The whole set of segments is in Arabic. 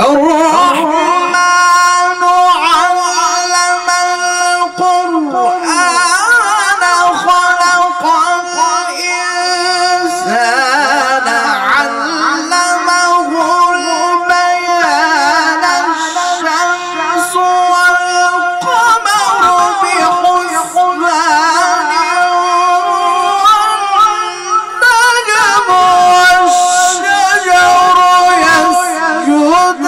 الرحمن علم القرآن خلق الإنسان علمه البيان الشمس والقمر بحسبان والنجم والشجر يسجدان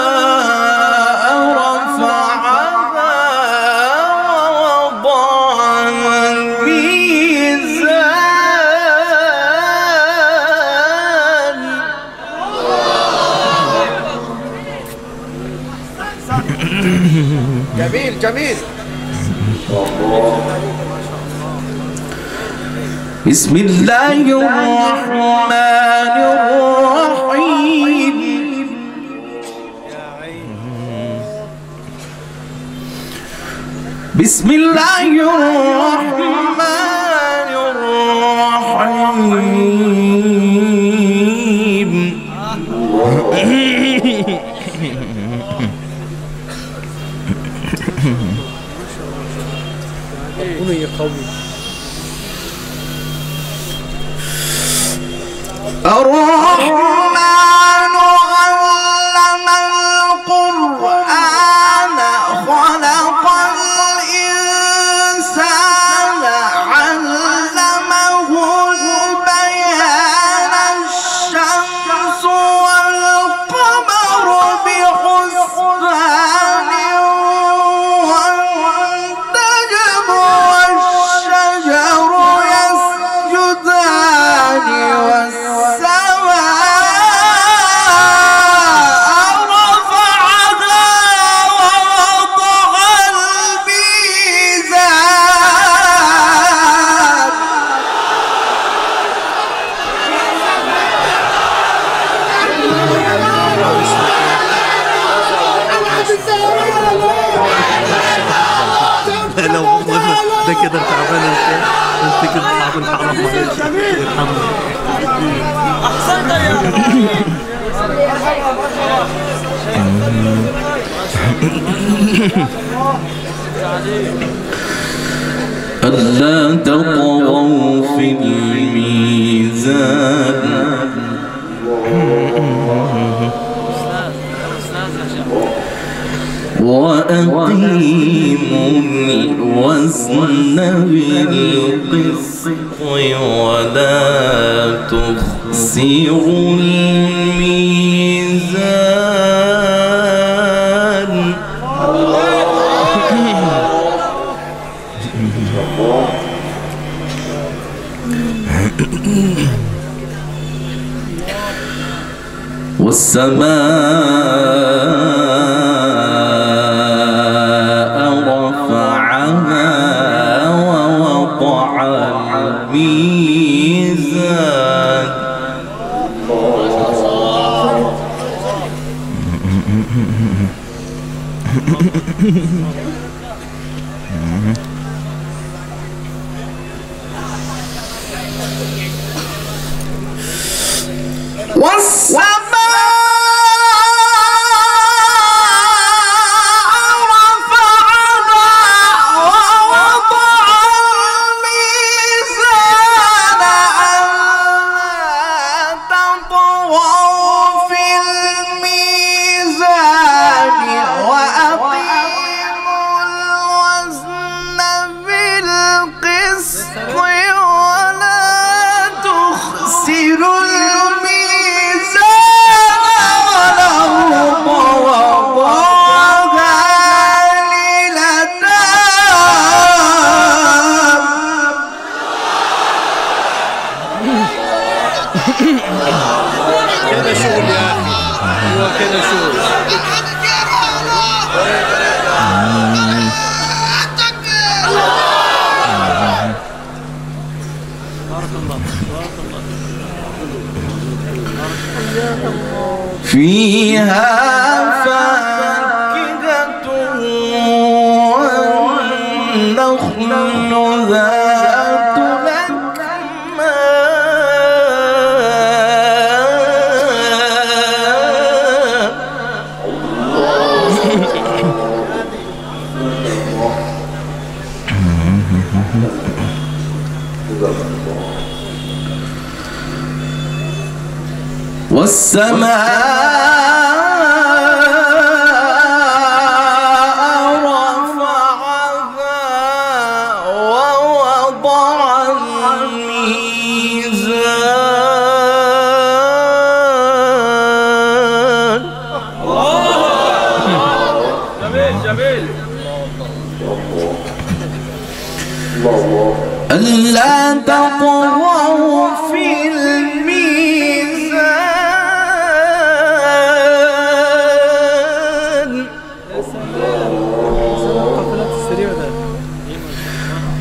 والسماء رفعها ووضع الميزان جميل جميل. بسم الله الرحمن الرحيم بسم الله الرحمن الرحيم الرحمن علم القرآن خلق الإنسان علمه البيان الشمس والقمر بحسبان والنجم والشجر يسجدان لو ده كده تعبان انت كده تعبان حرام عليك. احسنت يا ألا تطغوا في الميزان وأقيموا الوزن بالقسط ولا تخسروا الميزان والسماء رفعها ووضع الميزان وأقيموا الوزن فيها فاكهة والنخل ذات والسماء رفعها ووضع الميزان. جميل ألا تطغوا في الميزان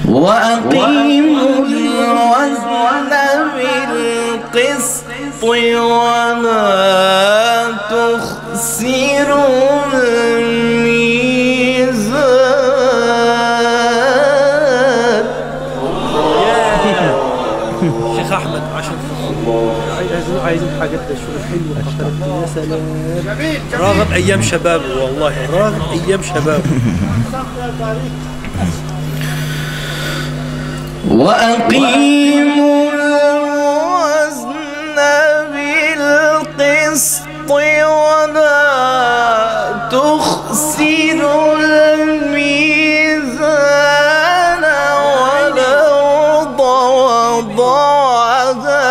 وأقيموا الوزن بالقسط ولا تخسروا الميزان. شيخ أحمد عشان عايزين حاجات شوية حلوة اخترت. يا سلام راغب أيام شباب والله راغب أيام شباب. وأقيموا الوزن بالقسط ولا تخسروا الميزان والأرض وضعها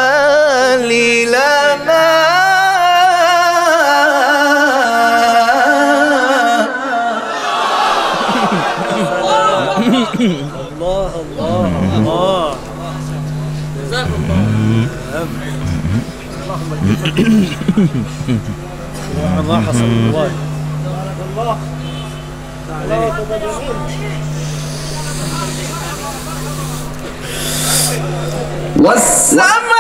الله الله الله جزاكم الله ما حصل والله الله والسماء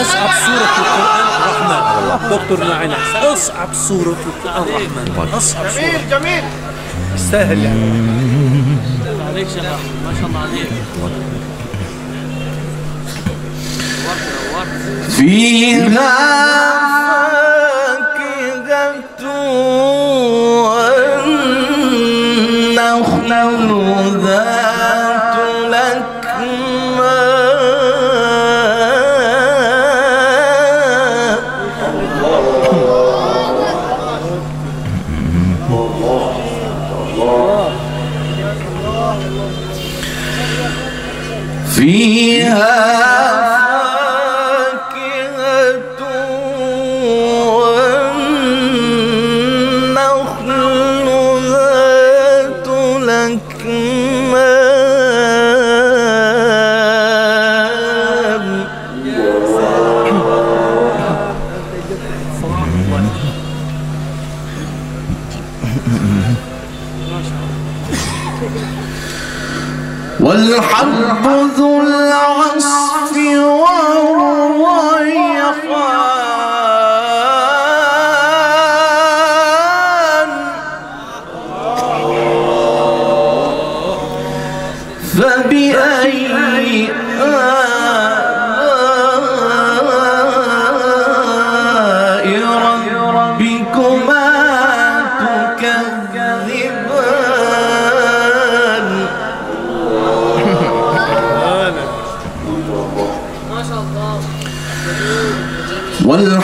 أصعب سورة في القرآن الرحمن. دكتور معنا أصعب سورة في القرآن الرحمن. أصعب سورة. جميل يستاهل يعني. عليك شيخ ما شاء الله عليك. فيها فاكهة والنخل ذات فيها فاكهة والنخل ذات الأكمام. والحب ذو العصف والريحان فبأي آلاء ربكما تكذبان.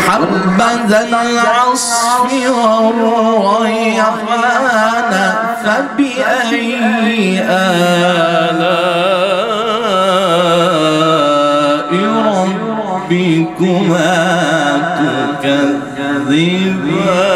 حبذا العصف والريحان فبأي آلاء ربكما تكذبان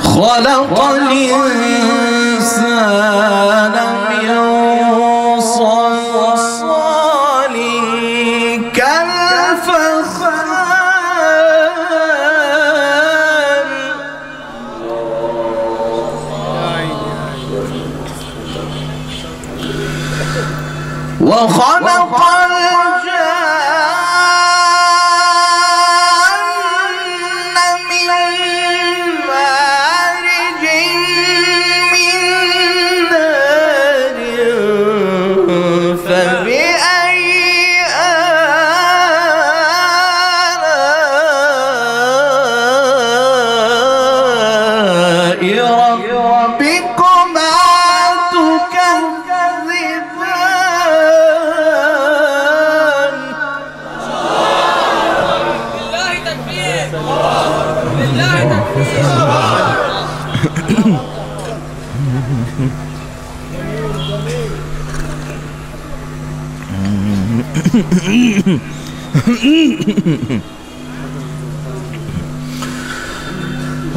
خلق الإنسان من صلصال كالفخار وخلق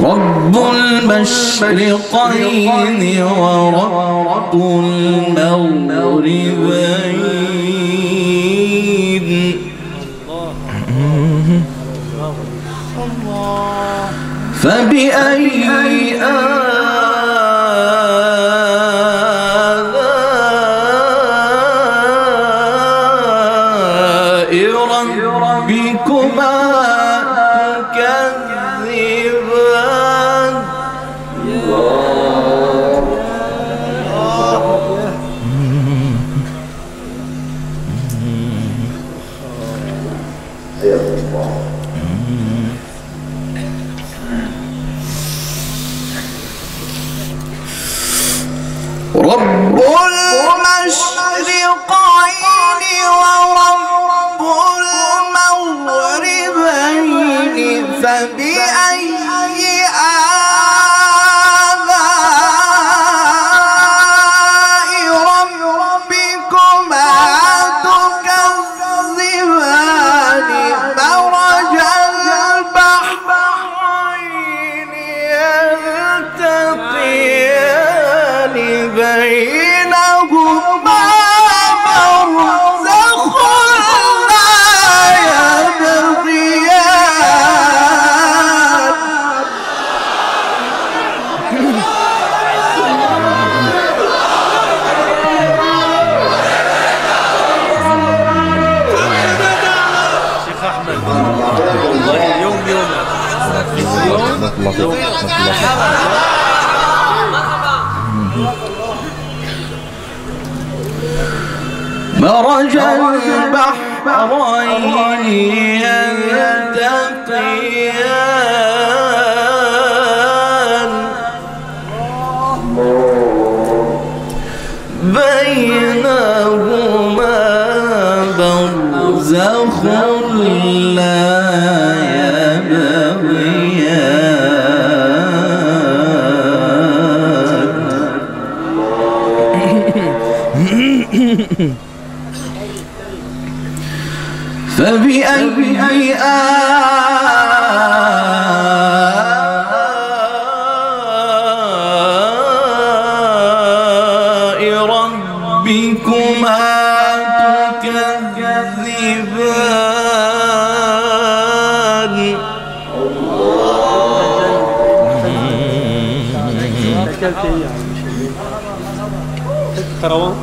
رب المشرقين ورب المغربين فبأي آلاء ربكما تكذبان رب المشرقين ورب المغربين فبأي آلاء ربكما تكذبان مرج البحرين يلتقيان بينهما برزخ لا يبغيان شيخ أحمد والله يوم مرج البحرين يلتقيان بينهما برزخ لا يبغيان فبأي آلاء ربكما تكذبان كروان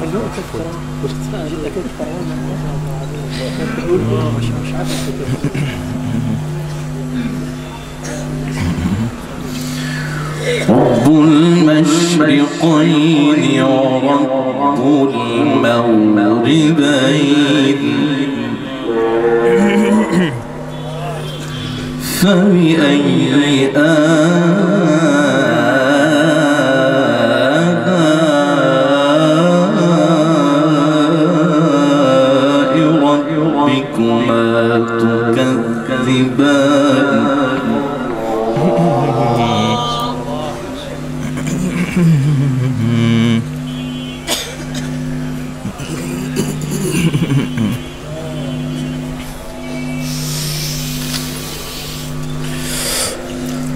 رب المشرقين ورب المغربين فبأي آلاء ربكما تكذبان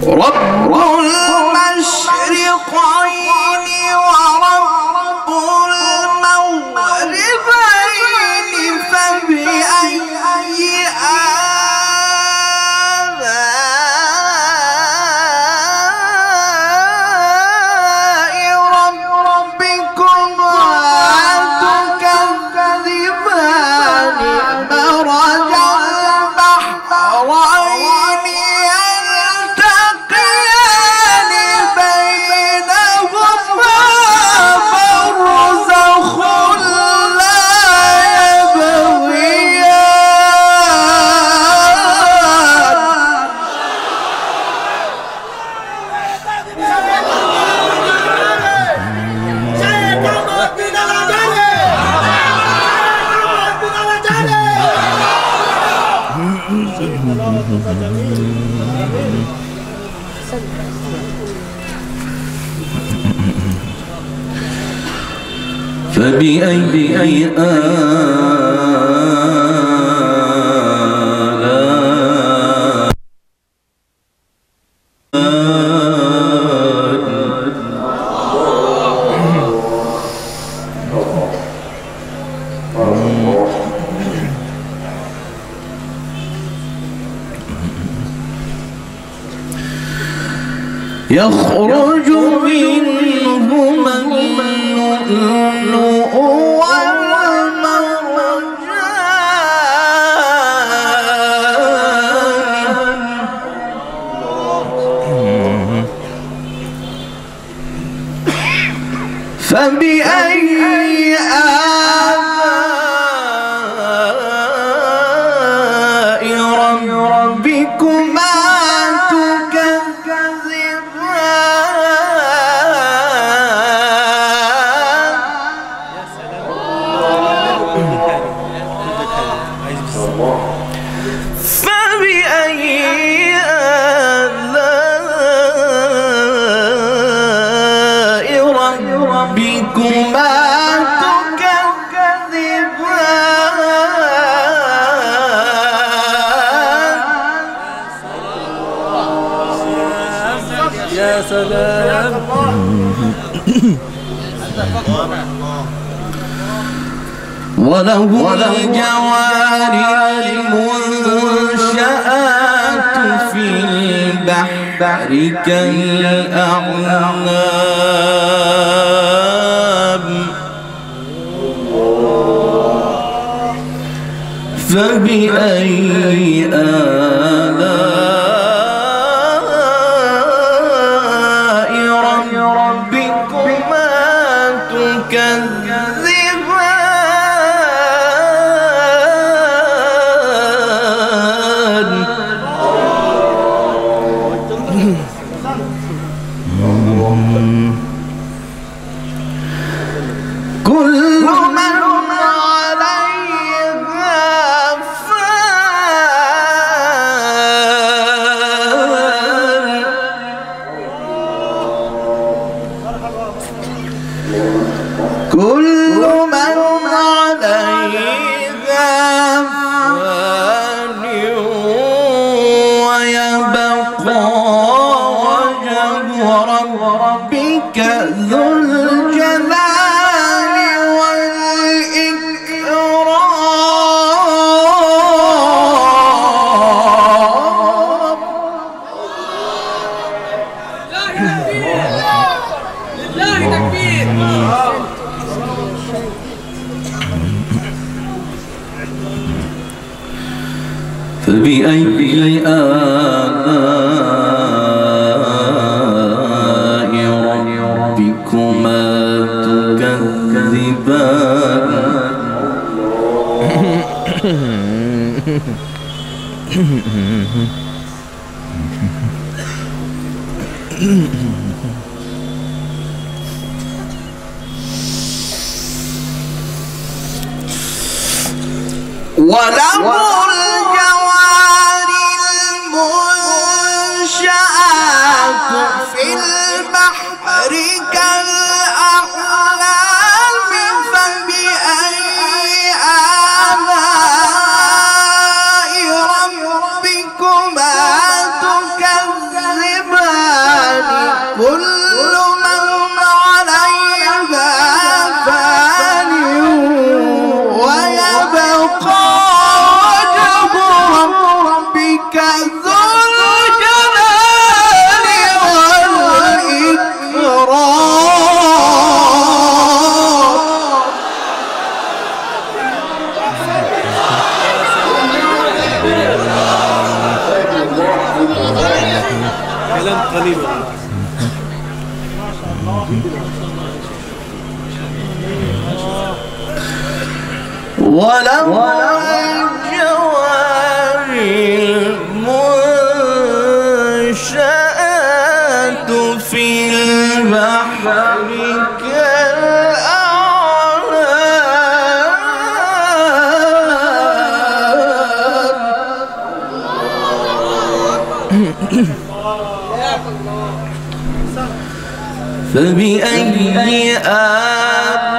رب المشرقين ورب المغربين فبأي آلاء ربكما تكذبان مرج البحرين يلتقيان بينهما برزخ لا فبأي آلاء يخرج منهما اللؤلؤ والمرجان فبأي آلاء ربكما فبأي آلاء ربكما تكذبان يا سلام. وله الجوار المنشآت في البحر كالأعلام فبأي آلاء ربكما تكذبان كل من عليها فان كل من عليها فان ويبقى وجه ربك ذو الجلال والإكرام لله تكبير. فبأي آلاء ربكما تكذبان وله الجوار المنشآت في البحر كالأعلام فبأي آلاء ربكما تكذبان كل من عليها فان ويبقى ربك ذو الجلال والإكرام. كلام قليل. وله الجوار المنشآت في البحر كالأعلام فبأي آلاء